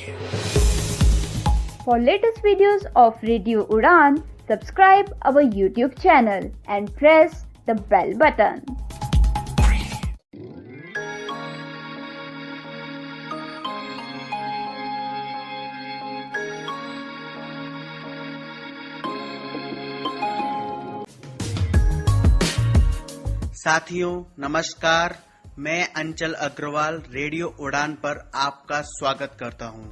For latest videos of Radio Udan, subscribe our YouTube channel and press the bell button. साथियों नमस्कार, मैं अंचल Agarwal radio उड़ान पर आपका स्वागत करता हूं।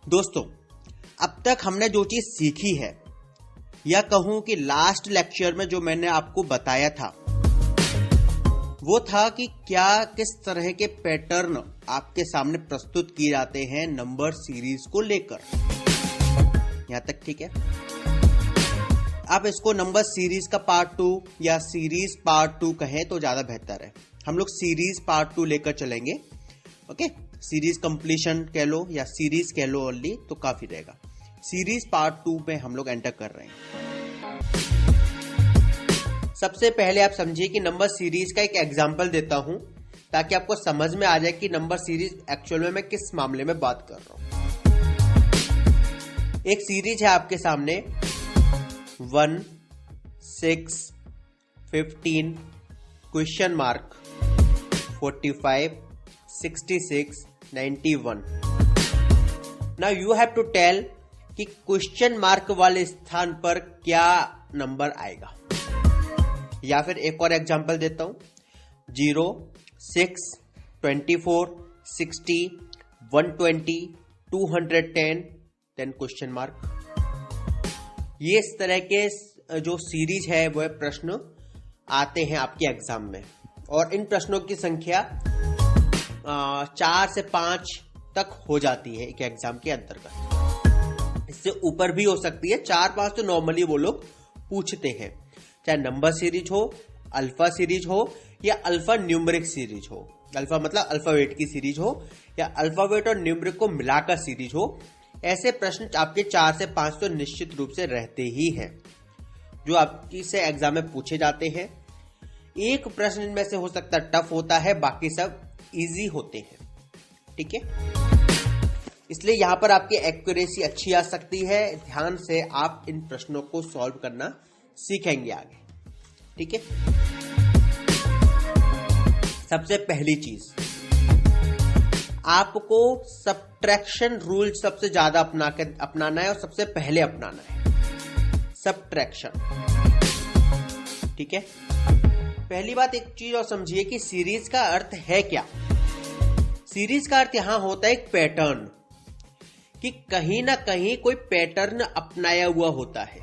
दोस्तों, अब तक हमने जो चीज सीखी है या कहूं कि लास्ट लेक्चर में जो मैंने आपको बताया था वो था कि क्या किस तरह के पैटर्न आपके सामने प्रस्तुत किए जाते हैं नंबर सीरीज को लेकर। यहां तक ठीक है। आप इसको नंबर सीरीज का पार्ट 2 या सीरीज पार्ट 2 कहें तो ज्यादा बेहतर है। हम लोग सीरीज पार्ट 2 लेकर चलेंगे। ओके, सीरीज कंप्लीशन कह लो या सीरीज कह लो ओनली तो काफी रहेगा। सीरीज पार्ट 2 में हम लोग एंटर कर रहे हैं। सबसे पहले आप समझिए कि नंबर सीरीज का एक एग्जांपल देता हूं ताकि आपको समझ में आ जाए कि नंबर सीरीज एक्चुअल में मैं किस मामले में बात कर रहा हूं। एक सीरीज है आपके सामने 1, 6, 15, question mark 45, 66, 91। Now you have to tell कि क्वेश्चन मार्क वाले स्थान पर क्या नंबर आएगा। या फिर एक और एग्जांपल देता हूं 0, 6, 24, 60, 120, 210, देन क्वेश्चन मार्क। ये इस तरह के जो सीरीज है वह प्रश्न आते हैं आपके एग्जाम में, और इन प्रश्नों की संख्या 4 से 5 तक हो जाती है एक एग्जाम के अंतर्गत। इससे ऊपर भी हो सकती है। 4-5 तो नॉर्मली वो लोग पूछते हैं, चाहे नंबर सीरीज हो, अल्फा सीरीज हो या अल्फा न्यूमेरिक सीरीज हो। अल्फा मतलब अल्फाबेट की सीरीज हो या अल्फाबेट और न्यूमेरिक को मिलाकर सीरीज हो। ऐसे प्रश्न आपके 4 से 5 तो निश्चित रूप से रहते ही हैं जो आपकी से एग्जाम में पूछे जाते हैं। एक प्रश्न इनमें से हो सकता है टफ होता है, बाकी सब इजी होते हैं। ठीक है, इसलिए यहां पर आपकी एक्यूरेसी अच्छी आ सकती है। ध्यान से आप इन प्रश्नों को सॉल्व करना सीखेंगे आगे। ठीक है, सबसे पहली चीज आपको सब्ट्रैक्शन रूल सबसे ज्यादा अपनाना है और सबसे पहले अपनाना है सब्ट्रैक्शन। ठीक है, पहली बात एक चीज और समझिए कि सीरीज का अर्थ है क्या। सीरीज का अर्थ यहां होता है एक पैटर्न, कि कहीं ना कहीं कोई पैटर्न अपनाया हुआ होता है।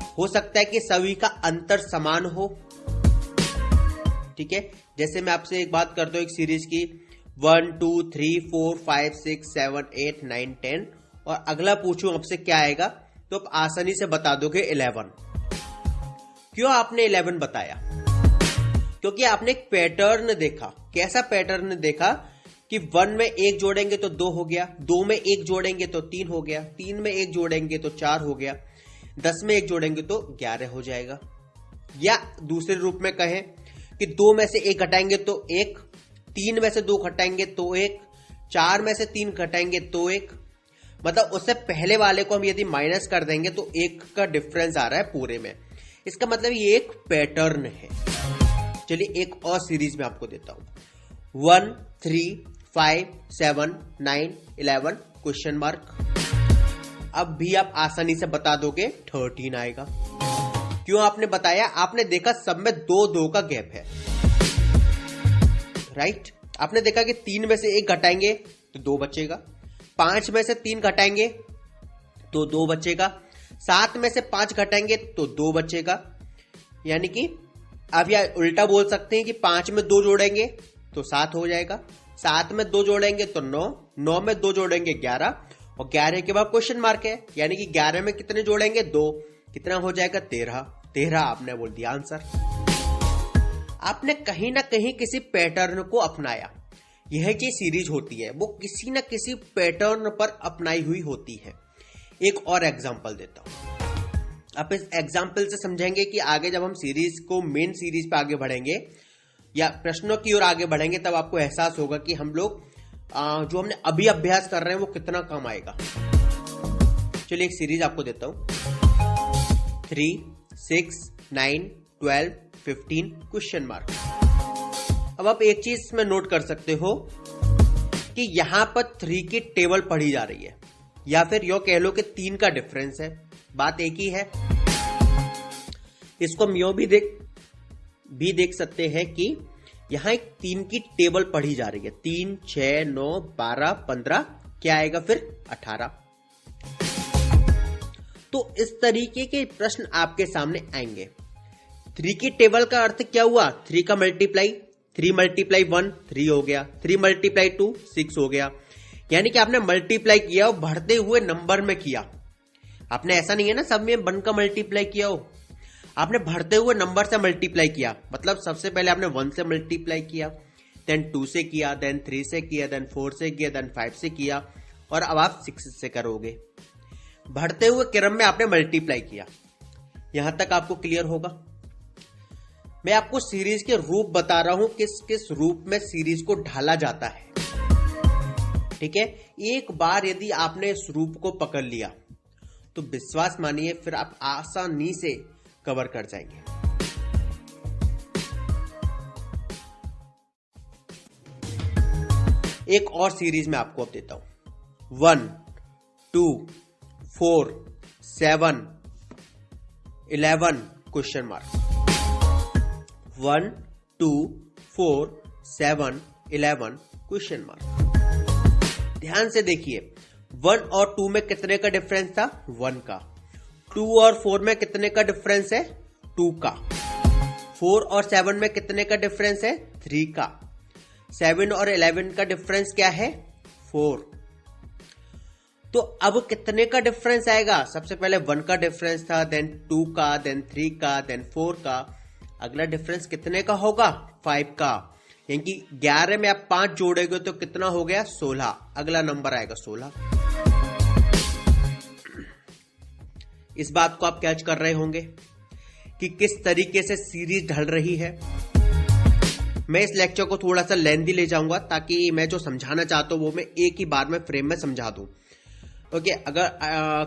हो सकता है कि सभी का अंतर समान हो। ठीक है, जैसे मैं आपसे एक बात करता हूं एक सीरीज की 1, 2, 3, 4, 5, 6, 7, 8, 9, 10 और अगला पूछूं आपसे क्या आएगा तो आप आसानी से बता दोगे 11। क्यों आपने 11 बताया? क्योंकि आपने एक पैटर्न देखा। कैसा पैटर्न देखा कि 1 में 1 जोड़ेंगे तो 2 हो गया, 2 में 1 जोड़ेंगे तो 3 हो गया, 3 में 1 जोड़ेंगे तो 4 हो गया, 10 में 1 जोड़ेंगे तो 11 हो जाएगा। या दूसरे रूप में कहें कि 2 में से 1 घटाएंगे तो 1, 3 में से 2 घटाएंगे तो 1, 4 में से 3 घटाएंगे तो 1। मतलब उससे पहले वाले को हम यदि माइनस कर देंगे तो 1 का डिफरेंस आ रहा है पूरे में। इसका मतलब ये एक पैटर्न है। चलिए एक और सीरीज में आपको देता हूं 1, 3, 5, 7, 9, 11 क्वेश्चन मार्क। अब भी आप आसानी से बता दोगे 13 आएगा। क्यों आपने बताया? आपने देखा सब में 2-2 का गैप है। राइट, आपने देखा कि 3 में से 1 घटाएंगे तो 2 बचेगा, 5 में से 3 घटाएंगे तो 2 बचेगा, 7 में से 5 घटाएंगे तो 2 बचेगा। यानी कि आप या उल्टा बोल सकते हैं कि 5 में 2 जोड़ेंगे तो 7 हो जाएगा, 7 में 2 जोड़ेंगे तो 9, 9 में 2 जोड़ेंगे 11 और 11 के बाद क्वेश्चन मार्क है। यानी कि 11 में कितने जोड़ेंगे? 2, कितना हो जाएगा? 13 आपने बोल दिया आंसर। आपने कहीं ना कहीं किसी पैटर्न को अपनाया। यह जो सीरीज होती है वो किसी न किसी पैटर्न पर अपनाई हुई होती है। एक और एग्जांपल देता हूं, आप इस एग्जाम्पल से समझेंगे कि आगे जब हम सीरीज को मेन सीरीज पे आगे बढ़ेंगे या प्रश्नों की ओर आगे बढ़ेंगे तब आपको एहसास होगा कि हम लोग जो हमने अभी अभ्यास कर रहे हैं वो कितना कम आएगा। चलिए एक सीरीज आपको देता हूं, 3, 6, 9, 12, 15 क्वेश्चन मार्क। अब आप एक चीज में नोट कर सकते हो कि यहां पर 3 की टेबल पढ़ी जा रही है, या फिर यो कह लो कि 3 का डिफरेंस है, बात एक ही है। इसको हम यो भी देख सकते हैं कि यहां एक 3 की टेबल पढ़ी जा रही है, 3, 6, 9, 12, 15, क्या आएगा फिर 18। तो इस तरीके के प्रश्न आपके सामने आएंगे। 3 की टेबल का अर्थ क्या हुआ, 3 का मल्टीप्लाई, 3 मल्टीप्लाई 1 3 हो गया, 3 मल्टीप्लाई 2 6 हो गया। यानी कि आपने मल्टीप्लाई किया और बढ़ते हुए नंबर में किया। आपने ऐसा नहीं है ना सब में 1 का मल्टीप्लाई किया हो, आपने बढ़ते हुए नंबर से मल्टीप्लाई किया। मतलब सबसे पहले आपने 1 से मल्टीप्लाई किया, देन 2 से किया, देन 3 से किया, देन 4 से किया, देन 5 से किया, और अब आप 6 से करोगे। बढ़ते हुए क्रम में आपने मल्टीप्लाई किया। यहां तक आपको क्लियर होगा। मैं आपको सीरीज के रूप बता रहा हूं, किस किस रूप में सीरीज को ढाला जाता है। ठीक है, एक बार यदि आपने इस रूप को पकड़ लिया तो विश्वास मानिए फिर आप आसानी से कवर कर जाएंगे। एक और सीरीज में आपको अब देता हूं, 1, 2, 4, 7, 11 क्वेश्चन मार्क। 1, 2, 4, 7, 11 question mark. ध्यान से देखिए, 1 और 2 में कितने का डिफरेंस था, 1 का। 2 और 4 में कितने का डिफरेंस है, 2 का। 4 और 7 में कितने का डिफरेंस है, 3 का। 7 और 11 का डिफरेंस क्या है, 4। तो अब कितने का डिफरेंस आएगा, सबसे पहले 1 का डिफरेंस था, देन 2 का, देन 3 का, देन 4 का। अगला डिफरेंस कितने का होगा, 5 का। यानी कि 11 में आप 5 जोड़ेंगे तो कितना हो गया, 16। अगला नंबर आएगा 16। इस बात को आप कैच कर रहे होंगे कि किस तरीके से सीरीज ढल रही है। मैं इस लेक्चर को थोड़ा सा लेंथी ले जाऊंगा ताकि मैं जो समझाना चाहता हूं वो मैं एक ही बार में फ्रेम में समझा दूं। ओके, अगर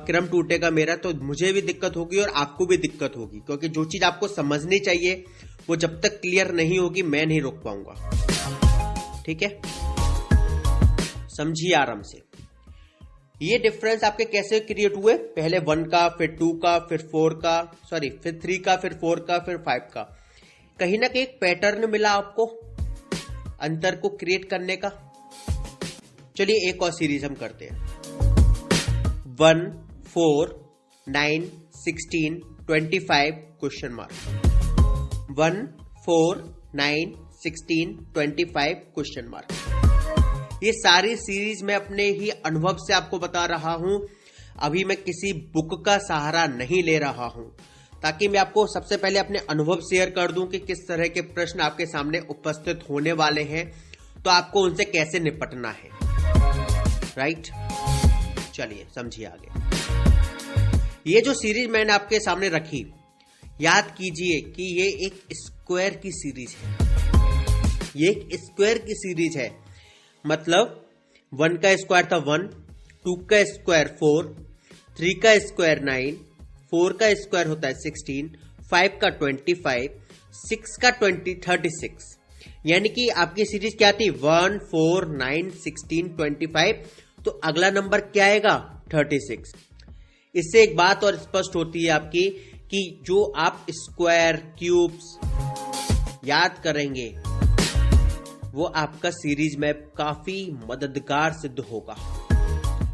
क्रम टूटेगा मेरा तो मुझे भी दिक्कत होगी और आपको भी दिक्कत होगी, क्योंकि जो चीज आपको समझनी चाहिए वो जब तक क्लियर नहीं होगी मैं नहीं रोक पाऊंगा। ठीक है, समझिए आराम से। ये डिफरेंस आपके कैसे क्रिएट हुए, पहले 1 का, फिर 2 का, फिर 4 का, सॉरी फिर 3 का, फिर 4 का, फिर 5 का। कहीं ना कहीं एक पैटर्न मिला आपको अंतर को क्रिएट करने का। चलिए एक और सीरीज हम करते हैं, 1, 4, 9, 16, 25 क्वेश्चन मार्क। 1, 4, 9, 16, 25 question mark. ये सारी सीरीज मैं अपने ही अनुभव से आपको बता रहा हूं। अभी मैं किसी बुक का सहारा नहीं ले रहा हूं, ताकि मैं आपको सबसे पहले अपने अनुभव शेयर कर दूं कि किस तरह के प्रश्न आपके सामने उपस्थित होने वाले हैं, तो आपको उनसे कैसे निपटना है। राइट, चलिए समझिए आगे। ये जो सीरीज मैंने आपके सामने रखी, याद कीजिए कि ये एक स्क्वायर की सीरीज है। ये एक स्क्वायर की सीरीज है, मतलब 1 का स्क्वायर था 1, 2 का स्क्वायर 4, 3 का स्क्वायर 9, 4 का स्क्वायर होता है 16, 5 का 25, 6 का 36। यानी कि आपकी सीरीज क्या थी, 1, 4, 9, 16, 25। तो अगला नंबर क्या आएगा, 36। इससे एक बात और स्पष्ट होती है आपकी कि जो आप स्क्वायर क्यूब्स याद करेंगे वो आपका सीरीज में काफी मददगार सिद्ध होगा,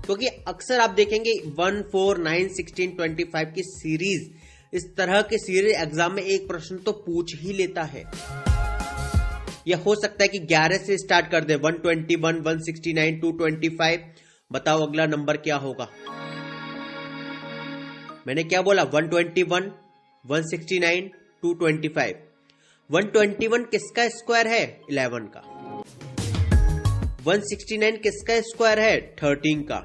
क्योंकि अक्सर आप देखेंगे 1, 4, 9, 16, 25 की सीरीज, इस तरह की सीरीज एग्जाम में एक प्रश्न तो पूछ ही लेता है। यह हो सकता है कि 11 से स्टार्ट कर दे, 121, 169, 225। बताओ अगला नंबर क्या होगा। मैंने क्या बोला, 121, 169, 225। 121 किसका स्क्वायर है, 11 का। 169 किसका स्क्वायर है, 13 का।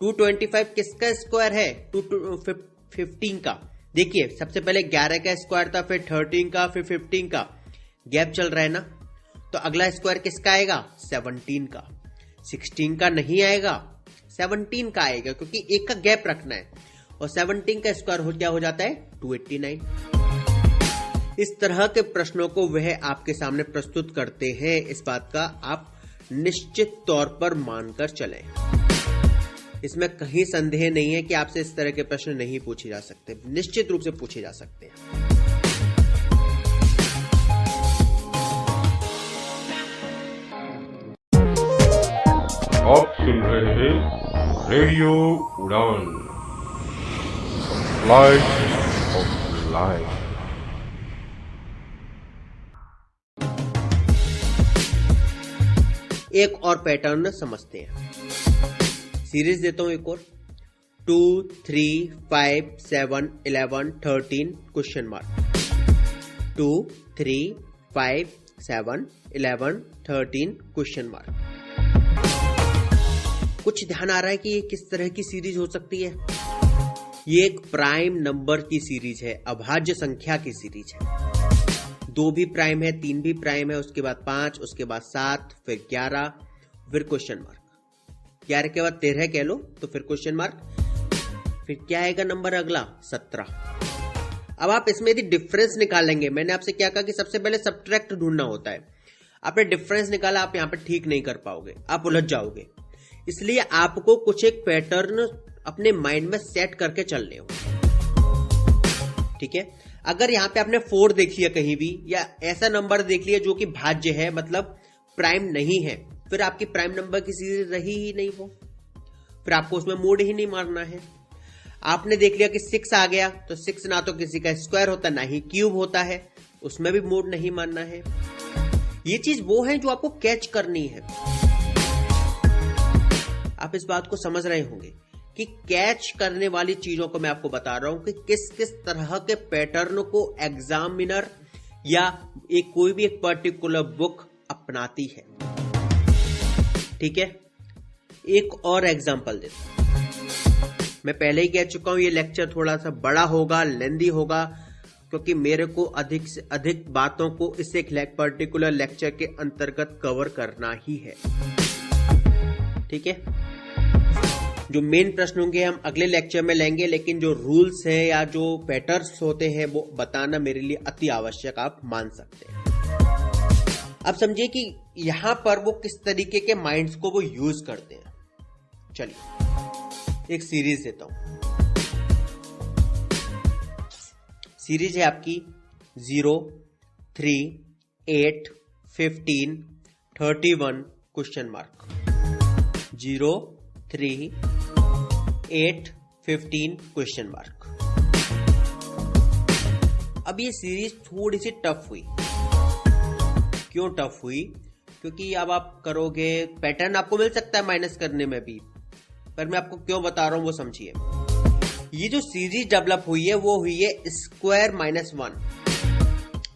225 किसका स्क्वायर है, 15 का। देखिए सबसे पहले 11 का स्क्वायर था, फिर 13 का, फिर 15 का। गैप चल रहा है ना, तो अगला स्क्वायर किसका आएगा, 17 का। 16 का नहीं आएगा, 17 का आएगा, क्योंकि एक का गैप रखना है और 17 का स्क्वायर क्या हो जाता है 289। इस तरह के प्रश्नों को वह आपके सामने प्रस्तुत करते हैं, इस बात का आप निश्चित तौर पर मानकर चलें। इसमें कहीं संदेह नहीं है कि आपसे इस तरह के प्रश्न नहीं पूछे जा सकते, निश्चित रूप से पूछे जा सकते हैं। आप सुन रहे हैं रेडियो उड़ान, फ्लाइट ऑफ लाइफ। एक और पैटर्न समझते हैं। सीरीज देता हूं एक और, 2, 3, 5, 7, 11, 13 क्वेश्चन मार्क। 2, 3, 5, 7, 11, 13 question mark. कुछ ध्यान आ रहा है कि ये किस तरह की सीरीज हो सकती है? ये एक प्राइम नंबर की सीरीज है, अभाज्य संख्या की सीरीज है। 2 भी प्राइम है, 3 भी प्राइम है, उसके बाद 5, उसके बाद 7, फिर 11, फिर क्वेश्चन मार्क। 11 के बाद 13 कह लो तो फिर क्वेश्चन मार्क, फिर क्या आएगा नंबर अगला 17। अब आप इसमें यदि डिफरेंस निकालेंगे, मैंने आपसे क्या कहा कि सबसे पहले सब्ट्रैक्ट ढूंढना होता है। आपने डिफरेंस निकाला, आप यहां पर ठीक नहीं कर पाओगे, आप उलझ जाओगे। इसलिए आपको कुछ एक पैटर्न अपने माइंड में सेट करके चलने हो, ठीक है। अगर यहां पे आपने 4 देख लिया कहीं भी, या ऐसा नंबर देख लिया जो कि भाज्य है, मतलब प्राइम नहीं है, फिर आपकी प्राइम नंबर की सीरीज रही ही नहीं वो, फिर आपको उसमें मोड ही नहीं मारना है। आपने देख लिया कि 6 आ गया, तो 6 ना तो किसी का स्क्वायर होता ना ही क्यूब होता है, उसमें भी मोड नहीं मारना है। ये चीज वो है जो आपको कैच करनी है। आप इस बात को समझ रहे होंगे कि कैच करने वाली चीजों को मैं आपको बता रहा हूं कि किस किस तरह के पैटर्न को एग्जामिनर या एक कोई भी एक पर्टिकुलर बुक अपनाती है, ठीक है। एक और एग्जांपल देता हूं। मैं पहले ही कह चुका हूं ये लेक्चर थोड़ा सा बड़ा होगा, लेंदी होगा, क्योंकि मेरे को अधिक से अधिक बातों को इस एक पर्टिकुलर लेक्चर के अंतर्गत कवर करना ही है, ठीक है। जो मेन प्रश्न होंगे हम अगले लेक्चर में लेंगे, लेकिन जो रूल्स है या जो पैटर्न्स होते हैं वो बताना मेरे लिए अति आवश्यक आप मान सकते हैं। अब समझिए कि यहां पर वो किस तरीके के माइंड्स को वो यूज करते हैं। चलिए एक सीरीज देता हूं। सीरीज है आपकी 0, 3, 8, 15, 31 क्वेश्चन मार्क। 0, 3, 8, 15 question mark. अब ये सीरीज थोड़ी सी टफ हुई। क्यों टफ हुई? क्योंकि अब आप करोगे, पैटर्न आपको मिल सकता है माइनस करने में भी, पर मैं आपको क्यों बता रहा हूं वो समझिए। ये जो सीरीज डेवलप हुई है वो हुई है स्क्वायर माइनस 1,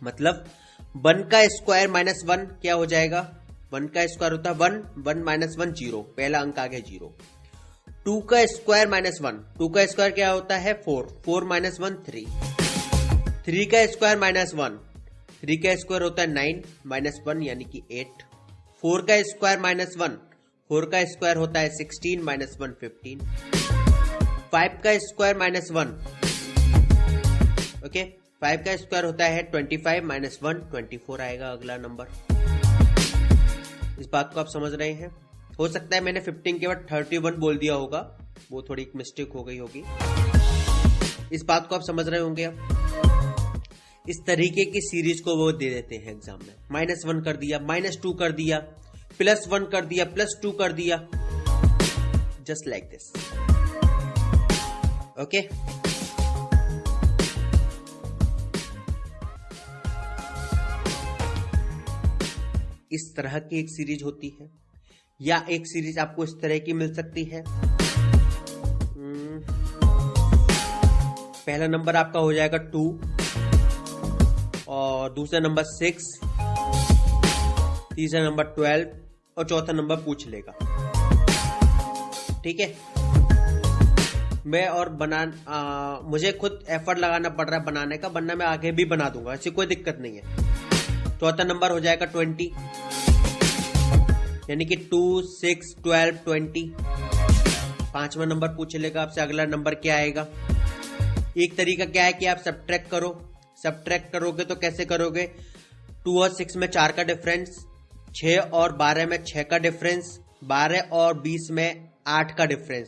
मतलब 1 का स्क्वायर माइनस 1 क्या हो जाएगा? 1 का स्क्वायर होता है 1, 1 माइनस 1 0, पहला अंक आ गया 0। 2 का स्क्वायर माइनस 1, 2 का स्क्वायर क्या होता है 4, 4 माइनस 1 3। 3 का स्क्वायर माइनस 1, 3 का स्क्वायर होता है 9 माइनस 1 यानी कि 8। 4 का स्क्वायर माइनस 1, 4 का स्क्वायर होता है 16 माइनस 1 15। 5 का स्क्वायर माइनस 1, ओके, 5 का स्क्वायर होता है 25 माइनस 1 24 आएगा अगला नंबर। इस बात को आप समझ रहे हैं? हो सकता है मैंने 15 के बाद 31 बोल दिया होगा, वो थोड़ी मिस्टेक हो गई होगी। इस बात को आप समझ रहे होंगे। अब इस तरीके की सीरीज को वो दे देते हैं एग्जाम में। -1 कर दिया, -2 कर दिया, +1 कर दिया, +2 कर दिया, जस्ट लाइक दिस, ओके। इस तरह की एक सीरीज होती है, या एक सीरीज आपको इस तरह की मिल सकती है। पहला नंबर आपका हो जाएगा 2 और दूसरा नंबर 6, तीसरा नंबर 12 और चौथा नंबर पूछ लेगा, ठीक है। मैं और मुझे खुद एफर्ट लगाना पड़ रहा है बनाने का, वरना मैं आगे भी बना दूंगा, ऐसी कोई दिक्कत नहीं है। चौथा नंबर हो जाएगा 20, यानी कि 2, 6, 12, 20। 5वां नंबर पूछ लेगा आपसे अगला नंबर क्या आएगा। एक तरीका क्या है कि आप सब्ट्रैक्ट करो। सब्ट्रैक्ट करोगे तो कैसे करोगे? 2 और 6 में 4 का डिफरेंस, 6 और 12 में 6 का डिफरेंस, 12 और 20 में 8 का डिफरेंस।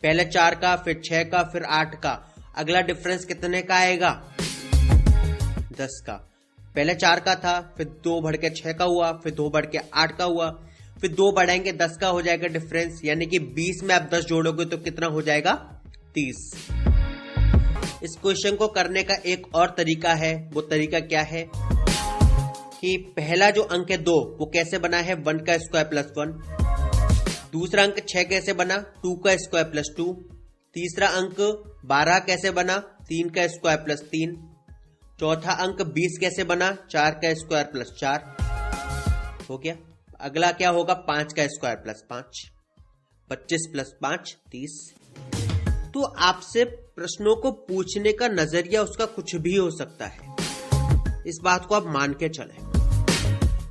पहले 4 का, फिर 6 का, फिर 8 का। अगला डिफरेंस कितने का आएगा? 10 का। पहले 4 का था, फिर 2 बढ़ के 6 का हुआ, फिर 2 बढ़ के 8 का हुआ, फिर 2 बढ़ाएंगे 10 का हो जाएगा डिफरेंस। यानी कि 20 में आप 10 जोड़ोगे तो कितना हो जाएगा? 30। इस क्वेश्चन को करने का एक और तरीका है। वो तरीका क्या है कि पहला जो अंक है 2 वो कैसे बना है? 1 का स्क्वायर प्लस 1। दूसरा अंक 6 कैसे बना? 2 का स्क्वायर प्लस 2। तीसरा अंक 12 कैसे बना? 3 का स्क्वायर प्लस 3। चौथा अंक 20 कैसे बना? 4 का स्क्वायर प्लस 4 हो गया। अगला क्या होगा? 5 का स्क्वायर प्लस 5। 25 प्लस 5 30। तो आपसे प्रश्नों को पूछने का नजरिया उसका कुछ भी हो सकता है, इस बात को आप मान के चलें।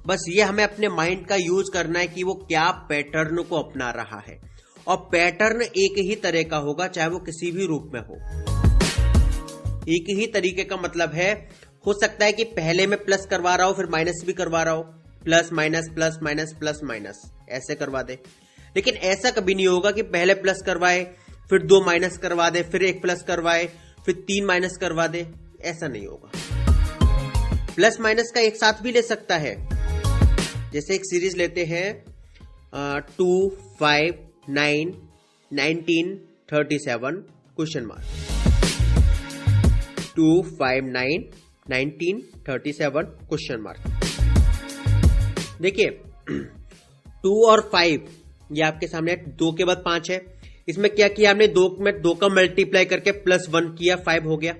बस ये हमें अपने माइंड का यूज करना है कि वो क्या पैटर्न को अपना रहा है, और पैटर्न एक ही तरह का होगा चाहे वो किसी भी रूप में हो। एक ही तरीके का मतलब है, हो सकता है कि पहले में प्लस करवा रहा हो फिर माइनस भी करवा रहा हो, plus minus plus minus plus minus ऐसे करवा दे। लेकिन ऐसा कभी नहीं होगा कि पहले प्लस करवाए फिर 2 माइनस करवा दे, फिर 1 प्लस करवाए फिर 3 माइनस करवा दे। ऐसा नहीं होगा। प्लस माइनस का एक साथ भी ले सकता है। जैसे एक सीरीज लेते हैं 2, 5, 9, 19, 37 क्वेश्चन मार्क। 2, 5, 9, 19, 37 question mark. देखिए 2 और 5 ये आपके सामने 2 के बाद 5 है। इसमें क्या किया हमने? 2 में 2 का मल्टीप्लाई करके प्लस 1 किया, 5 हो गया।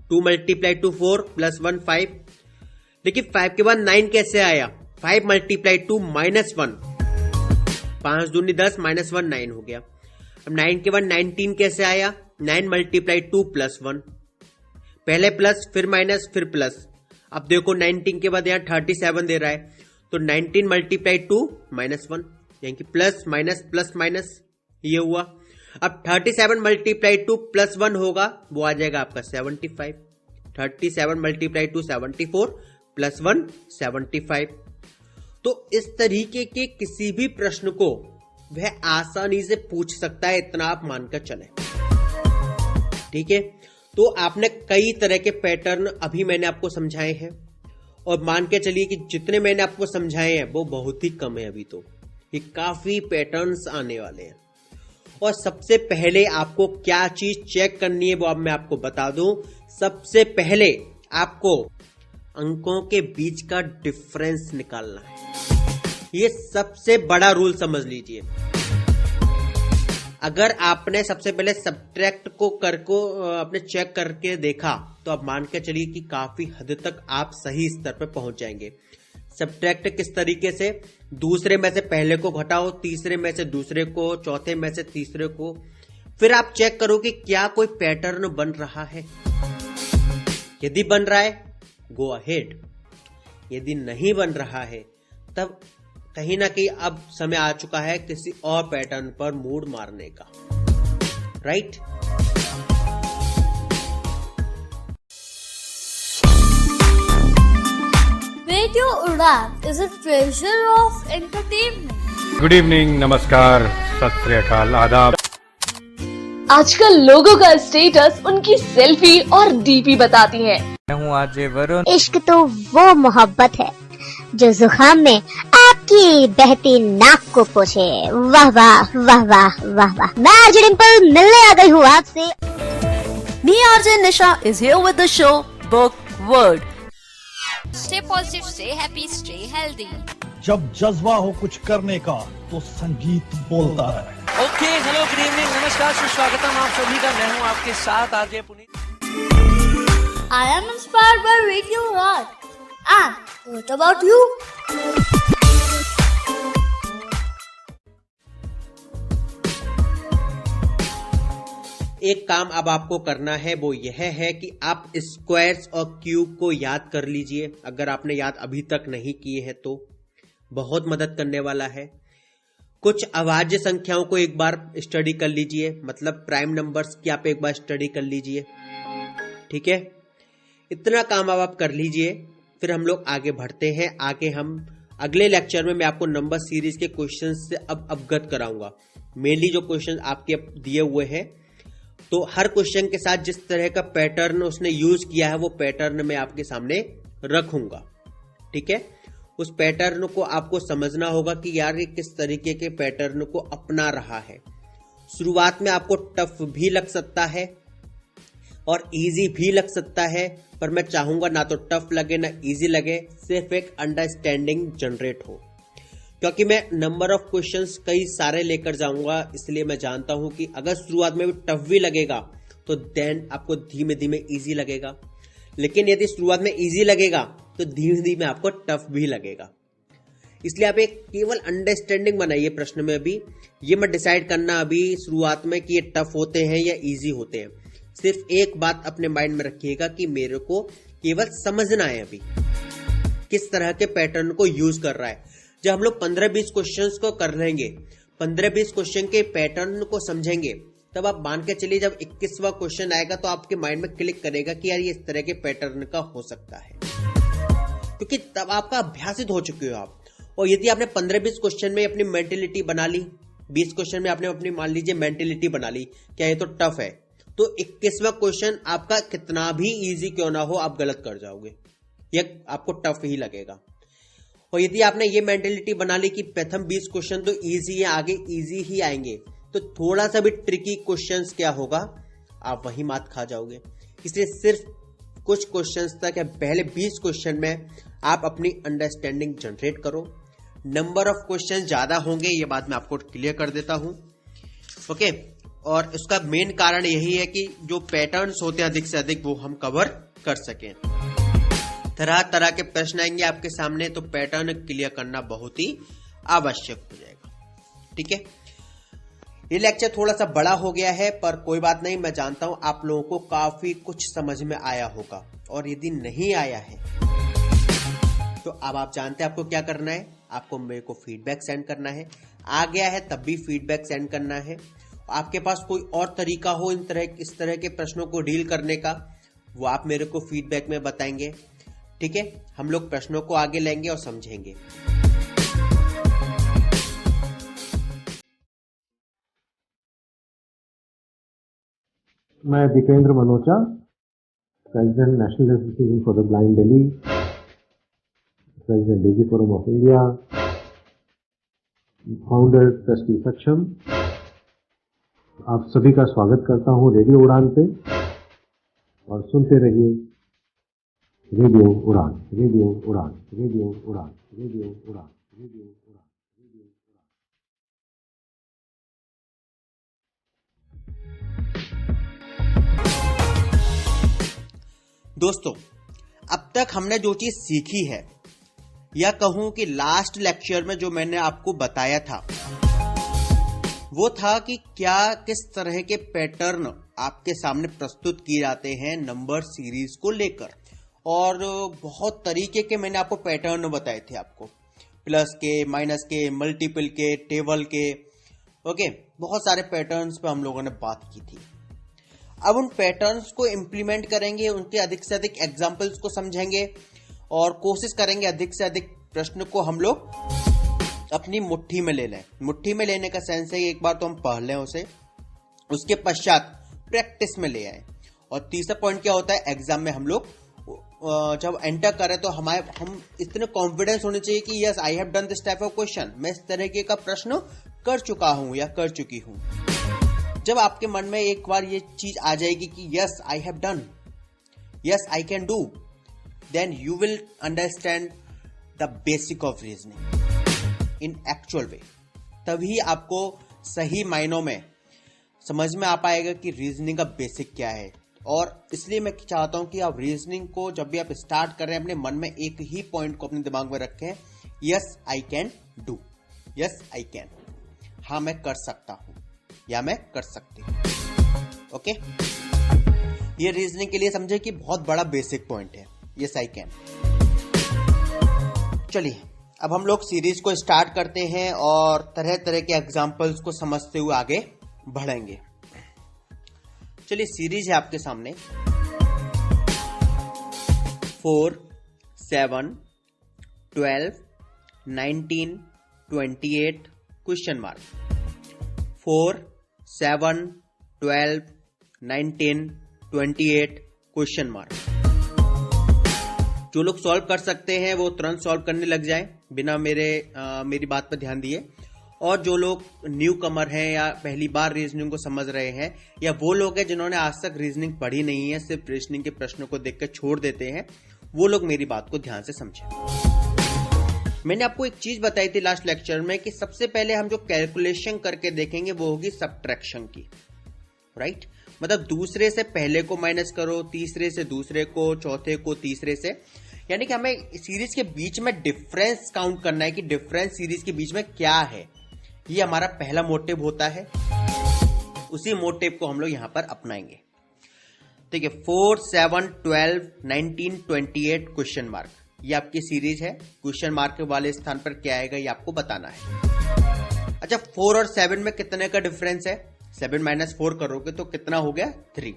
2 मल्टीप्लाई 2 4 प्लस 1 5। लेकिन 5 के बाद 9 कैसे आया? 5 मल्टीप्लाई 2 माइनस 1, 5 दूनी 10 माइनस 1 9 हो गया। अब 9 के बाद 19 कैसे आया? 9 मल्टीप्लाई 2 प्लस 1, पहले प्लस फिर माइनस फिर प्लस। अब देखो 19 के बाद यहाँ 37 दे रहा है, तो 19 मल्टीप्लाई 2 माइनस 1, यानी कि प्लस माइनस प्लस माइनस ये हुआ। अब 37 मल्टीप्लाई 2 प्लस 1 होगा, वो आ जाएगा आपका 75। 37 मल्टीप्लाई 2 74 प्लस 1 75। तो इस तरीके के किसी भी प्रश्न को वह आसानी से पूछ सकता है, इतना आप मानकर चले। ठीक है, तो आपने कई तरह के पैटर्न अभी मैंने आपको समझाए हैं, और मान के चलिए कि जितने मैंने आपको समझाए हैं वो बहुत ही कम है। अभी तो ये काफी पैटर्न्स आने वाले हैं। और सबसे पहले आपको क्या चीज चेक करनी है वो अब मैं आपको बता दूं। सबसे पहले आपको अंकों के बीच का डिफरेंस निकालना है। ये सबसे बड़ा रूल समझ लीजिए। अगर आपने सबसे पहले सब्ट्रैक्ट को अपने चेक करके देखा तो आप मान के चलिए कि काफी हद तक आप सही स्तर पर पहुंच जाएंगे। सब्ट्रैक्ट किस तरीके से? दूसरे में से पहले को घटाओ, तीसरे में से दूसरे को, चौथे में से तीसरे को, फिर आप चेक करो कि क्या कोई पैटर्न बन रहा है। यदि बन रहा है गो अहेड, यदि नहीं बन रहा है तब कहीं ना कहीं अब समय आ चुका है किसी और पैटर्न पर मूड मारने का। Right? Radio Udan is a treasure of entertainment. Good evening, नमस्कार, सत श्री अकाल, आदाब। आजकल लोगों का स्टेटस उनकी सेल्फी और डीपी बताती है। मैं हूँ आरजे वरुण। इश्क तो वो मोहब्बत है जो जुखाम में आपकी बहती नाक को पोछे। वाह वाह वाह वाह वाह वाह। मैं आरजे डिंपल मिलने आ गई हूँ आपसे। Me RJ Nisha is here with the show Book Word. Stay positive, stay happy, stay healthy. जब जज्बा हो कुछ करने का तो संगीत बोलता है। ओके, हेलो, गुड इवनिंग, नमस्कार, सुस्वागतम आप सभी का। मैं हूँ आपके साथ RJ Puneet. I am inspired by Radio Udan. And what about you? एक काम अब आपको करना है वो यह है कि आप स्क्वायर्स और क्यूब को याद कर लीजिए। अगर आपने याद अभी तक नहीं किए हैं तो बहुत मदद करने वाला है। कुछ अभाज्य संख्याओं को एक बार स्टडी कर लीजिए, मतलब प्राइम नंबर्स की आप एक बार स्टडी कर लीजिए। ठीक है, इतना काम अब आप कर लीजिए, फिर हम लोग आगे बढ़ते हैं। आगे हम अगले लेक्चर में मैं आपको नंबर सीरीज के क्वेश्चन से अब अवगत कराऊंगा। मेनली जो क्वेश्चन आपके दिए हुए हैं, तो हर क्वेश्चन के साथ जिस तरह का पैटर्न उसने यूज किया है वो पैटर्न मैं आपके सामने रखूंगा। ठीक है, उस पैटर्न को आपको समझना होगा कि यार ये किस तरीके के पैटर्न को अपना रहा है। शुरुआत में आपको टफ भी लग सकता है और इजी भी लग सकता है, पर मैं चाहूंगा ना तो टफ लगे ना इजी लगे, सिर्फ एक अंडरस्टैंडिंग जनरेट हो। क्योंकि मैं नंबर ऑफ क्वेश्चंस कई सारे लेकर जाऊंगा, इसलिए मैं जानता हूं कि अगर शुरुआत में भी टफ भी लगेगा तो देन आपको धीमे धीमे इजी लगेगा, लेकिन यदि शुरुआत में इजी लगेगा तो धीमे धीमे आपको टफ भी लगेगा। इसलिए आप एक केवल अंडरस्टैंडिंग बनाइए प्रश्न में। अभी ये मत डिसाइड करना अभी शुरुआत में कि ये टफ होते हैं या इजी होते हैं। सिर्फ एक बात अपने माइंड में रखिएगा कि मेरे को केवल समझना है अभी किस तरह के पैटर्न को यूज कर रहा है। जब हम लोग 15-20 क्वेश्चंस को कर लेंगे, 15-20 क्वेश्चन के पैटर्न को समझेंगे, तब आप मान के चलिए जब 21वां क्वेश्चन आएगा तो आपके माइंड में क्लिक करेगा कि यार ये इस तरह के पैटर्न का हो सकता है, क्योंकि तब आपका अभ्यासित हो चुके हो आप। और यदि आपने 15-20 क्वेश्चन में अपनी मेंटेलिटी बना ली, 20 क्वेश्चन में आपने अपनी मान लीजिए मेंटेलिटी बना ली क्या ये तो टफ है, तो 21वां क्वेश्चन आपका कितना भी इजी क्यों ना हो आप गलत कर जाओगे, या आपको टफ ही लगेगा। और यदि आपने ये मेंटेलिटी बना ली कि प्रथम 20 क्वेश्चन तो इजी है, आगे इजी ही आएंगे, तो थोड़ा सा भी ट्रिकी क्वेश्चंस क्या होगा, आप वही मात खा जाओगे। इसलिए सिर्फ कुछ क्वेश्चंस तक या पहले 20 क्वेश्चन में आप अपनी अंडरस्टैंडिंग जनरेट करो। नंबर ऑफ क्वेश्चन ज्यादा होंगे, ये बात मैं आपको क्लियर कर देता हूं। ओके, और इसका मेन कारण यही है कि जो पैटर्न्स होते हैं अधिक से अधिक वो हम कवर कर सकें। तरह तरह के प्रश्न आएंगे आपके सामने, तो पैटर्न क्लियर करना बहुत ही आवश्यक हो जाएगा। ठीक है, ये लेक्चर थोड़ा सा बड़ा हो गया है, पर कोई बात नहीं, मैं जानता हूं आप लोगों को काफी कुछ समझ में आया होगा। और यदि नहीं आया है तो अब आप जानते हैं आपको क्या करना है, आपको मेरे को फीडबैक सेंड करना है। आ गया है तब भी फीडबैक सेंड करना है। आपके पास कोई और तरीका हो इस तरह के प्रश्नों को डील करने का, वो आप मेरे को फीडबैक में बताएंगे। ठीक है, हम लोग प्रश्नों को आगे लेंगे और समझेंगे। मैं Dipendra Manocha, president national association for the blind Delhi, president DG forum of India, founder trustee Saksham, आप सभी का स्वागत करता हूं रेडियो उड़ान पे, और सुनते रहिए रेडियो उड़ान, रेडियो उड़ान, रेडियो उड़ान, रेडियो उड़ान, रेडियो उड़ान, रेडियो उड़ान। दोस्तों, अब तक हमने जो चीज सीखी है, या कहूं कि लास्ट लेक्चर में जो मैंने आपको बताया था, वो था कि क्या किस तरह के पैटर्न आपके सामने प्रस्तुत किए जाते हैं नंबर सीरीज को लेकर। और बहुत तरीके के मैंने आपको पैटर्न बताए थे, आपको प्लस के, माइनस के, मल्टीपल के, टेबल के। ओके, बहुत सारे पैटर्न्स पे हम लोगों ने बात की थी। अब उन पैटर्न्स को इम्प्लीमेंट करेंगे, उनके अधिक से अधिक एग्जाम्पल्स को समझेंगे और कोशिश करेंगे अधिक से अधिक प्रश्न को हम लोग अपनी मुट्ठी में ले लें। मुट्ठी में लेने का सेंस है एक बार तो हम पढ़ लें उसे, उसके पश्चात प्रैक्टिस में ले आए। और तीसरा पॉइंट क्या होता है, एग्जाम में हम लोग जब एंटर करें तो हम इतने कॉन्फिडेंस होने चाहिए कि yes I have done this type of question, मैं इस तरीके का प्रश्न कर चुका हूं या कर चुकी हूं। जब आपके मन में एक बार ये चीज आ जाएगी कि yes I have done, yes I can do, then you will understand the basic of reasoning in actual way. तभी आपको सही मायनों में समझ में आ पाएगा कि रीजनिंग का बेसिक क्या है। और इसलिए मैं चाहता हूं कि आप रीजनिंग को जब भी आप स्टार्ट कर रहे हैं, अपने मन में एक ही पॉइंट को अपने दिमाग में रखें, yes I can do, yes I can, हाँ मैं कर सकता हूं या मैं कर सकती हूं। ओके, ये रीजनिंग के लिए समझे कि बहुत बड़ा बेसिक पॉइंट है, यस आई कैन। चलिए अब हम लोग सीरीज को स्टार्ट करते हैं और तरह तरह के एग्जाम्पल्स को समझते हुए आगे बढ़ेंगे। चलिए, सीरीज है आपके सामने 4, 7, 12, 19, 28 क्वेश्चन मार्क। 4, 7, 12, 19, 28 question mark. जो लोग सॉल्व कर सकते हैं वो तुरंत सॉल्व करने लग जाएं बिना मेरी बात पर ध्यान दिए, और जो लोग न्यू कमर हैं या पहली बार रीजनिंग को समझ रहे हैं, या वो लोग हैं जिन्होंने आज तक रीजनिंग पढ़ी नहीं है, सिर्फ रीजनिंग के प्रश्नों को देखकर छोड़ देते हैं, वो लोग मेरी बात को ध्यान से समझें। मैंने आपको एक चीज बताई थी लास्ट लेक्चर में कि सबसे पहले हम जो कैलकुलेशन करके देखेंगे वो होगी सब्ट्रैक्शन की, राइट? मतलब दूसरे से पहले को माइनस करो, तीसरे से दूसरे को, चौथे को तीसरे से, यानी कि हमें सीरीज के बीच में डिफरेंस काउंट करना है कि डिफरेंस सीरीज के बीच में क्या है। ये हमारा पहला मोटिव होता है। उसी मोटिव को हम लोग यहां पर अपनाएंगे। ठीक है, 4, 7, 12, 19, 28 क्वेश्चन मार्क, ये आपकी सीरीज है। क्वेश्चन मार्क वाले स्थान पर क्या आएगा ये आपको बताना है। अच्छा, 4 और 7 में कितने का डिफरेंस है? 7 - 4 करोगे तो कितना हो गया? 3।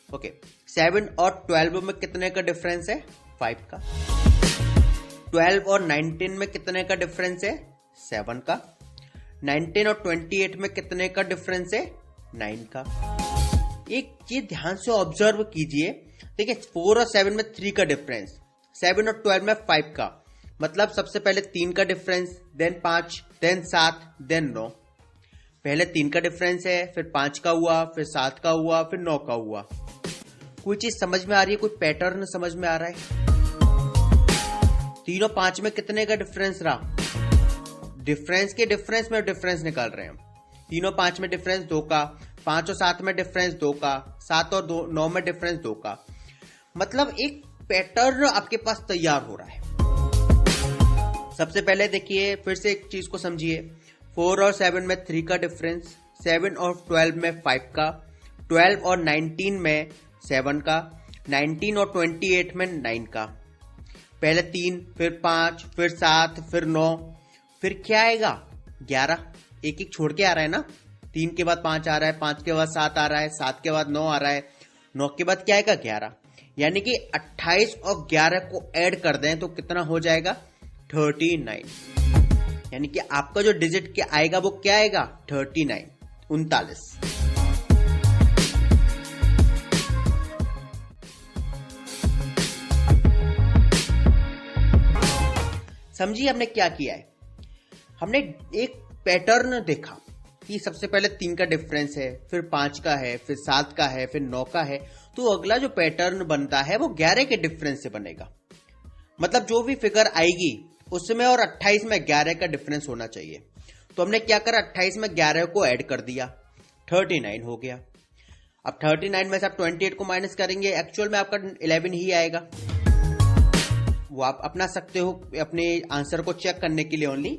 ओके, 7 और 12 में कितने का डिफरेंस है? 5 का। 12 और 19 में कितने का डिफरेंस है? 7 का। 19 और 28 में कितने का डिफरेंस है? 9 का। एक चीज ध्यान से ऑब्जर्व कीजिए, ठीक है, 4 और 7 में 3 का डिफरेंस, 7 और 12 में 5 का, मतलब सबसे पहले 3 का डिफरेंस, देन 5, देन 7, देन 9। पहले 3 का डिफरेंस है, फिर 5 का हुआ, फिर 7 का हुआ, फिर 9 का हुआ। कोई चीज समझ में आ रही है? कोई पैटर्न समझ में आ रहा है? 3 और 5 में कितने का डिफरेंस रहा? डिफरेंस के डिफरेंस में डिफरेंस निकाल रहे हैं। 3 और 5 में डिफरेंस 2 का, 5 और 7 में डिफरेंस 2 का, 7 और 9 में डिफरेंस 2 का। मतलब एक पैटर्न आपके पास तैयार हो रहा है। सबसे पहले देखिए, फिर से एक चीज को समझिए। 4 और 7 में 3 का डिफरेंस, 7 और 12 में 5 का, 12 और 19 में 7 का, 19 और 28 में 9 का। पहले 3, फिर 5, फिर 7, फिर 9, फिर क्या आएगा? 11। एक एक छोड़ के आ रहा है ना। 3 के बाद 5 आ रहा है, 5 के बाद 7 आ रहा है, 7 के बाद 9 आ रहा है, 9 के बाद क्या आएगा? 11। यानी कि 28 और 11 को ऐड कर दें तो कितना हो जाएगा? 39। यानी कि आपका जो डिजिट क्या आएगा वो क्या आएगा? 39, 39। समझिए हमने क्या किया है। हमने एक पैटर्न देखा कि सबसे पहले 3 का डिफरेंस है, फिर 5 का है, फिर 7 का है, फिर 9 का है, तो अगला जो पैटर्न बनता है वो 11 के डिफरेंस से बनेगा। मतलब जो भी फिगर आएगी उसमें और 28 में 11 का डिफरेंस होना चाहिए। तो हमने क्या करा? 28 में 11 को ऐड कर दिया, 39 हो गया। अब 39 में से आप 28 को माइनस करेंगे, एक्चुअल में आपका 11 ही आएगा। वो आप अपना सकते हो अपने आंसर को चेक करने के लिए ओनली,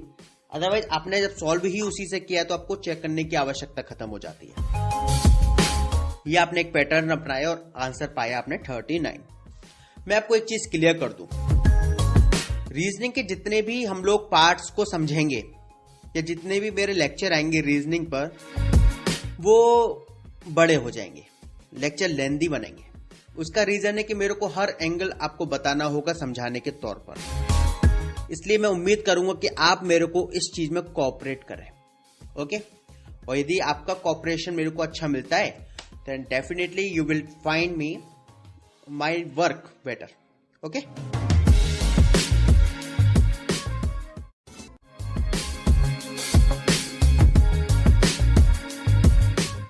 अदरवाइज आपने जब सॉल्व ही उसी से किया तो आपको चेक करने की आवश्यकता खत्म हो जाती है। ये आपने एक पैटर्न अपनाया और आंसर पाया आपने 39। मैं आपको एक चीज क्लियर कर दूं, रीजनिंग के जितने भी हम लोग पार्ट्स को समझेंगे या जितने भी मेरे लेक्चर आएंगे रीजनिंग पर, वो बड़े हो जाएंगे, लेक्चर लेंदी बनेंगे। उसका रीजन है कि मेरे को हर एंगल आपको बताना होगा समझाने के तौर पर। इसलिए मैं उम्मीद करूंगा कि आप मेरे को इस चीज में कोऑपरेट करें, ओके? और यदि आपका कोऑपरेशन मेरे को अच्छा मिलता है then definitely you will find me my work better, okay?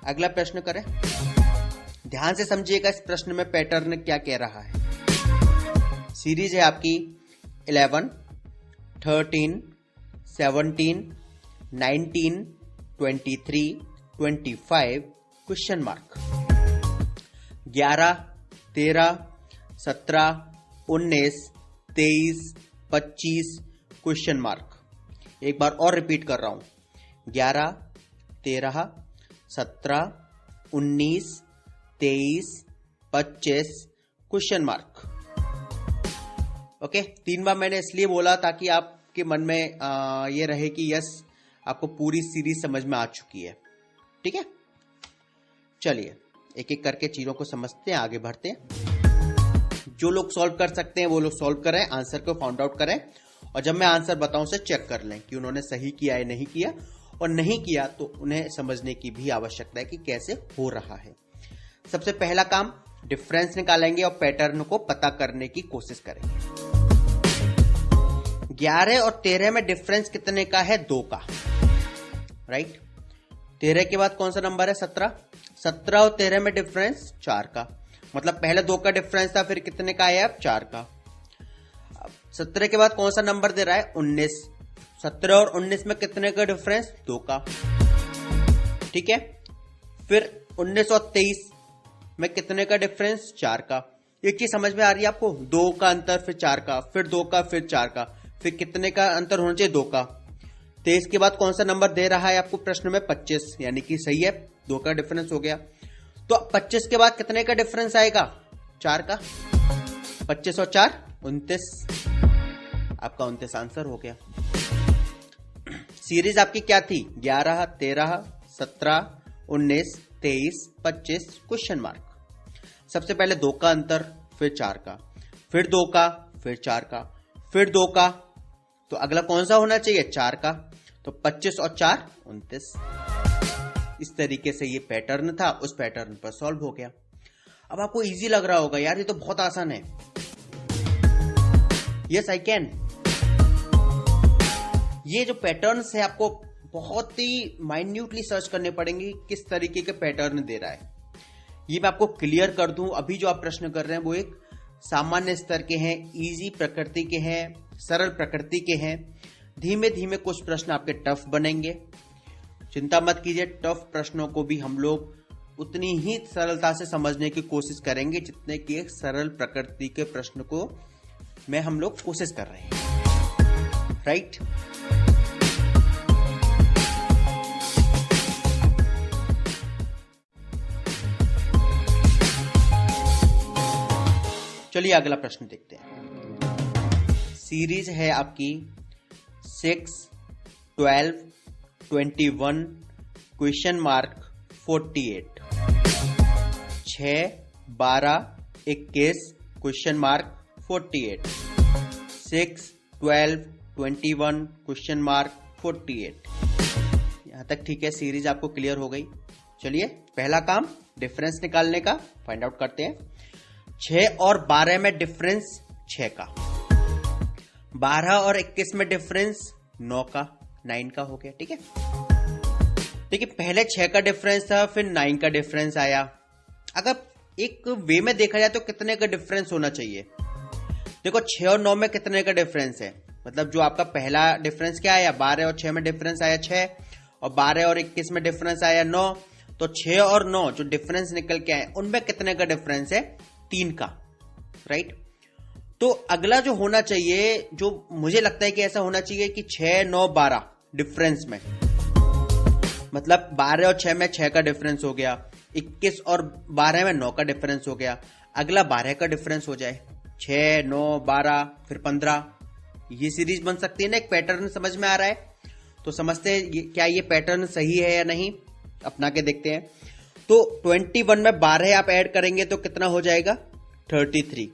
अगला प्रश्न करें। ध्यान से समझिएगा इस प्रश्न में पैटर्न क्या कह रहा है। सीरीज है आपकी 11, 13, 17, 19, 23, 25 क्वेश्चन मार्क। 11, 13, 17, 19, 23, 25 question mark. एक बार और रिपीट कर रहा हूं, 11, 13, 17, 19, 23, 25 क्वेश्चन मार्क। ओके, 3 बार मैंने इसलिए बोला ताकि आपके मन में ये रहे कि यस, आपको पूरी सीरीज समझ में आ चुकी है। ठीक है, चलिए एक एक करके चीजों को समझते हैं, आगे बढ़ते हैं। जो लोग सॉल्व कर सकते हैं वो लोग सॉल्व करें, आंसर को फाउंड आउट करें, और जब मैं आंसर बताऊं उसे चेक कर लें कि उन्होंने सही किया या नहीं किया, और नहीं किया तो उन्हें समझने की भी आवश्यकता है कि कैसे हो रहा है। सबसे पहला काम, डिफरेंस निकालेंगे और पैटर्न को पता करने की कोशिश करेंगे। 11 और 13 में डिफरेंस कितने का है? 2 का, राइट। 13 के बाद कौन सा नंबर है? 17। 17 और 13 में डिफरेंस 4 का, मतलब पहले 2 का डिफरेंस था, फिर कितने का आया? अब 4 का। 17 के बाद कौन सा नंबर दे रहा है? 19। 17 और 19 में कितने का डिफरेंस? 2 का। ठीक है, फिर 19 और 23 में कितने का डिफरेंस? 4 का। एक चीज समझ में आ रही है आपको? 2 का अंतर, फिर 4 का, फिर 2 का, फिर 4 का, फिर कितने का अंतर होना चाहिए? 2 का। 23 के बाद कौन सा नंबर दे रहा है आपको प्रश्न में? 25, यानी कि सही है, 2 का डिफरेंस हो गया। तो 25 के बाद कितने का डिफरेंस आएगा? 4 का। 25 और 4 29, आपका 29 आंसर हो गया। सीरीज आपकी क्या थी? 11, 13, 17, 19, 23, 25, क्वेश्चन मार्क। सबसे पहले 2 का अंतर, फिर 4 का, फिर 2 का, फिर 4 का, फिर 2 का, तो अगला कौन सा होना चाहिए? 4 का। तो 25 और 4 29। इस तरीके से ये पैटर्न था, उस पैटर्न पर सॉल्व हो गया। अब आपको इजी लग रहा होगा, यार ये तो बहुत आसान है। Yes I can. ये जो पैटर्न्स है आपको बहुत ही माइन्यूटली सर्च करने पड़ेंगे, किस तरीके के पैटर्न दे रहा है। ये मैं आपको क्लियर कर दूं, अभी जो आप प्रश्न कर रहे हैं वो एक सामान्य स्तर के हैं, इजी प्रकृति के हैं, सरल प्रकृति के हैं। धीमे धीमे कुछ प्रश्न आपके टफ बनेंगे, चिंता मत कीजिए। टफ प्रश्नों को भी हम लोग उतनी ही सरलता से समझने की कोशिश करेंगे जितने कि एक सरल प्रकृति के प्रश्न को में हम लोग कोशिश कर रहे हैं, राइट। चलिए अगला प्रश्न देखते हैं। सीरीज है आपकी 6, 12, 21, question mark 48। 6, 12, 21, question mark 48। 6, 12, 21, question mark 48। यहां तक ठीक है, सीरीज आपको क्लियर हो गई। चलिए पहला काम डिफरेंस निकालने का फाइंड आउट करते हैं। 6 और 12 में डिफरेंस 6 का, 12 और 21 में डिफरेंस 9 का, 9 का हो गया। ठीक है, देखिए पहले 6 का डिफरेंस था, फिर 9 का डिफरेंस आया। अगर एक वे में देखा जाए तो कितने का डिफरेंस होना चाहिए? देखो 6 और 9 में कितने का डिफरेंस है, मतलब जो आपका पहला डिफरेंस क्या आया? 12 और 6 में डिफरेंस आया 6, और 12 और 21 में डिफरेंस आया 9। तो 6 और 9 जो डिफरेंस निकल के आए उनमें कितने का डिफरेंस है? 3 का, राइट। तो अगला जो होना चाहिए, जो मुझे लगता है कि ऐसा होना चाहिए कि 6, 9, 12 डिफरेंस में, मतलब 12 और 6 में 6 का डिफरेंस हो गया, 21 और 12 में 9 का डिफरेंस हो गया। अगला 12 का डिफरेंस हो जाए, 6, 9, 12, फिर 15। ये सीरीज बन सकती है ना, एक पैटर्न समझ में आ रहा है। तो समझते हैं क्या ये पैटर्न सही है या नहीं, अपना के देखते हैं। तो 21 में 12 आप ऐड करेंगे तो कितना हो जाएगा? 33।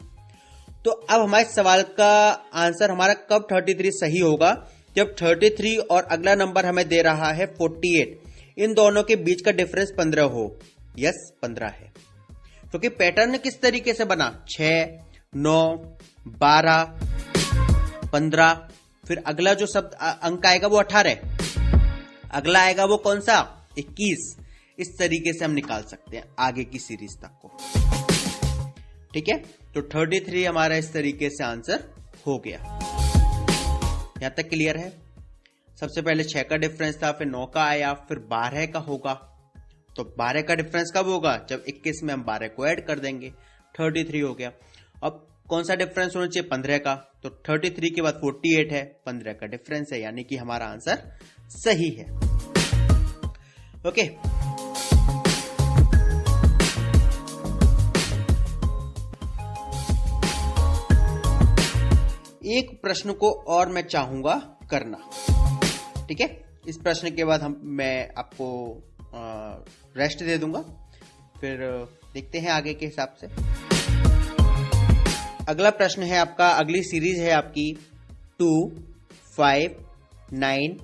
तो अब हमारे सवाल का आंसर हमारा कब 33 सही होगा? जब 33 और अगला नंबर हमें दे रहा है 48, इन दोनों के बीच का डिफरेंस 15 हो। यस 15 है, क्योंकि पैटर्न किस तरीके से बना? 6, 9, 12, 15, फिर अगला जो शब्द अंक आएगा वो 18, अगला आएगा वो कौन सा? 21। इस तरीके से हम निकाल सकते हैं आगे की सीरीज तक को। ठीक है, तो 33 हमारा इस तरीके से आंसर हो गया। यहां तक क्लियर है? सबसे पहले 6 का डिफरेंस था, फिर 9 का आया, फिर 12 का होगा। तो 12 का डिफरेंस कब होगा? जब 21 में हम 12 को ऐड कर देंगे, 33 हो गया। अब कौन सा डिफरेंस होना चाहिए? 15 का। तो 33 के बाद 48 है, 15 का डिफरेंस है, यानी कि हमारा आंसर सही है। ओके, एक प्रश्न को और मैं चाहूंगा करना, ठीक है। इस प्रश्न के बाद मैं आपको रेस्ट दे दूंगा, फिर देखते हैं आगे के हिसाब से। अगला प्रश्न है आपका, अगली सीरीज है आपकी 2, 5, 9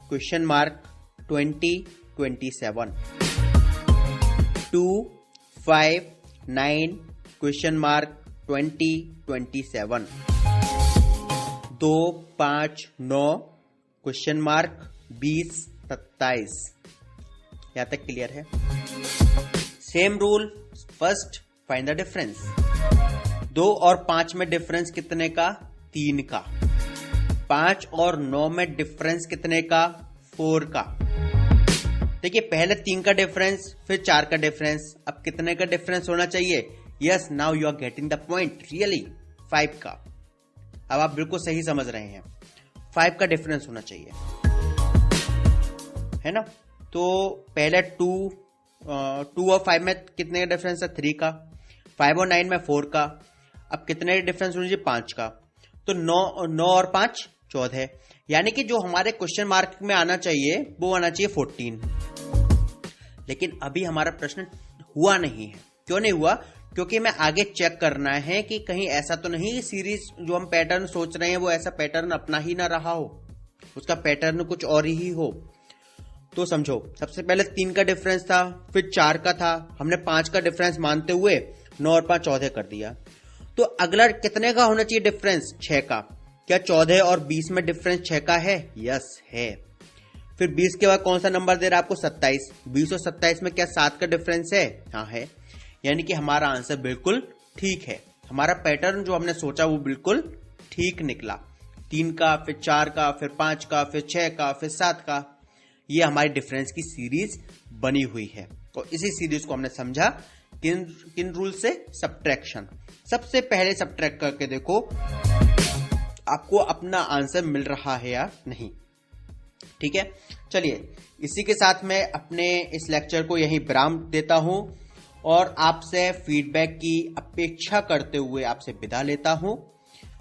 question mark 20, 27। 2, 5, 9 question mark 20, 27। 2, 5, 9 question mark 20, 27। यहां तक क्लियर है। Same rule, first find the difference. 2 और 5 में डिफरेंस कितने का? 3 का। 5 और 9 में डिफरेंस कितने का? 4 का। देखिए पहले 3 का डिफरेंस, फिर 4 का डिफरेंस, अब कितने का डिफरेंस होना चाहिए? Yes, now you are getting the point, really 5 का। अब आप बिल्कुल सही समझ रहे हैं, 5 का डिफरेंस होना चाहिए, है ना। तो पहले 2 और 5 में कितने का डिफरेंस है? 3 का। 5 और 9 में 4 का। अब कितने का डिफरेंस होना चाहिए? 5 का। तो 9 और 5 14, यानी कि जो हमारे क्वेश्चन मार्क में आना चाहिए वो आना चाहिए 14। लेकिन अभी हमारा प्रश्न हुआ नहीं है। क्यों नहीं हुआ? क्योंकि मैं आगे चेक करना है कि कहीं ऐसा तो नहीं सीरीज जो हम पैटर्न सोच रहे हैं वो ऐसा पैटर्न अपना ही ना रहा हो, उसका पैटर्न कुछ और ही हो। तो समझो, सबसे पहले 3 का डिफरेंस था, फिर 4 का था, हमने 5 का डिफरेंस मानते हुए 9 और 5 14 कर दिया। तो अगला कितने का होना चाहिए डिफरेंस? 6 का। क्या 14 और 20 में डिफरेंस 6 का है? यस है। फिर 20 के बाद कौन सा नंबर दे रहा है आपको? 27। 20 और 27 में क्या 7 का डिफरेंस है? हाँ है। यानी कि हमारा आंसर बिल्कुल ठीक है, हमारा पैटर्न जो हमने सोचा वो बिल्कुल ठीक निकला। 3 का, फिर 4 का, फिर 5 का, फिर 6 का, फिर 7 का, ये हमारी डिफरेंस की सीरीज बनी हुई है। तो इसी सीरीज को हमने समझा किन रूल से? सब्ट्रैक्शन। सबसे पहले सब्ट्रैक्ट करके देखो आपको अपना आंसर मिल रहा है या नहीं, ठीक है। चलिए इसी के साथ मैं अपने इस लेक्चर को यहीं विराम देता हूं और आपसे फीडबैक की अपेक्षा करते हुए आपसे विदा लेता हूं।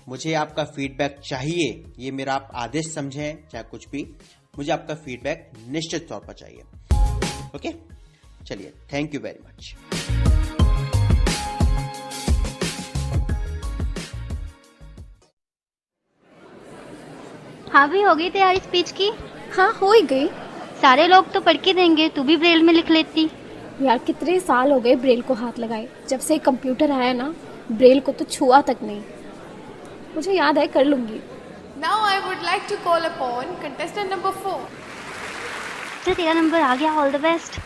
मुझे आपका फीडबैक चाहिए, ये मेरा आप आदेश समझें चाहे कुछ भी, मुझे आपका फीडबैक निश्चित तौर पर चाहिए। ओके, चलिए, थैंक यू वेरी मच। हाँ भी हो गई तैयारी स्पीच की? हाँ हो ही गई। सारे लोग तो पढ़ के देंगे, तू भी ब्रेल में लिख लेती। यार कितने साल हो गए ब्रेल को हाथ लगाए, जब से कंप्यूटर आया ना ब्रेल को तो छुआ तक नहीं। मुझे याद है, कर लूंगी। Now I would like to call upon contestant number 4. तो तेरा नंबर आ गया, all the best.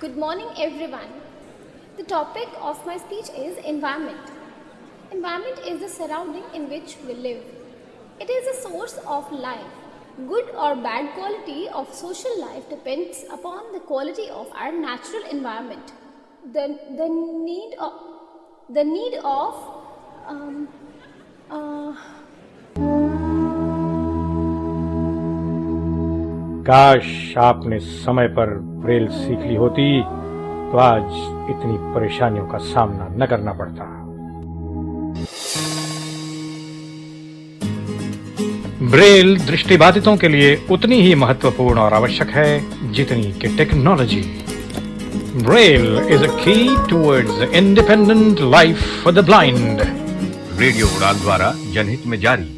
Good morning everyone. The topic of my speech is environment. Environment is the surrounding in which we live. It is a source of life. Good or bad quality of social life depends upon the quality of our natural environment. The need of काश आपने समय पर Braille सीख ली होती तो आज इतनी परेशानियों का सामना न करना पड़ता। ब्रेल दृष्टिबाधितों के लिए उतनी ही महत्वपूर्ण और आवश्यक है जितनी कि टेक्नोलॉजी। ब्रेल इज अ की towards independent life for the blind. Radio उड़ान द्वारा जनहित में जारी।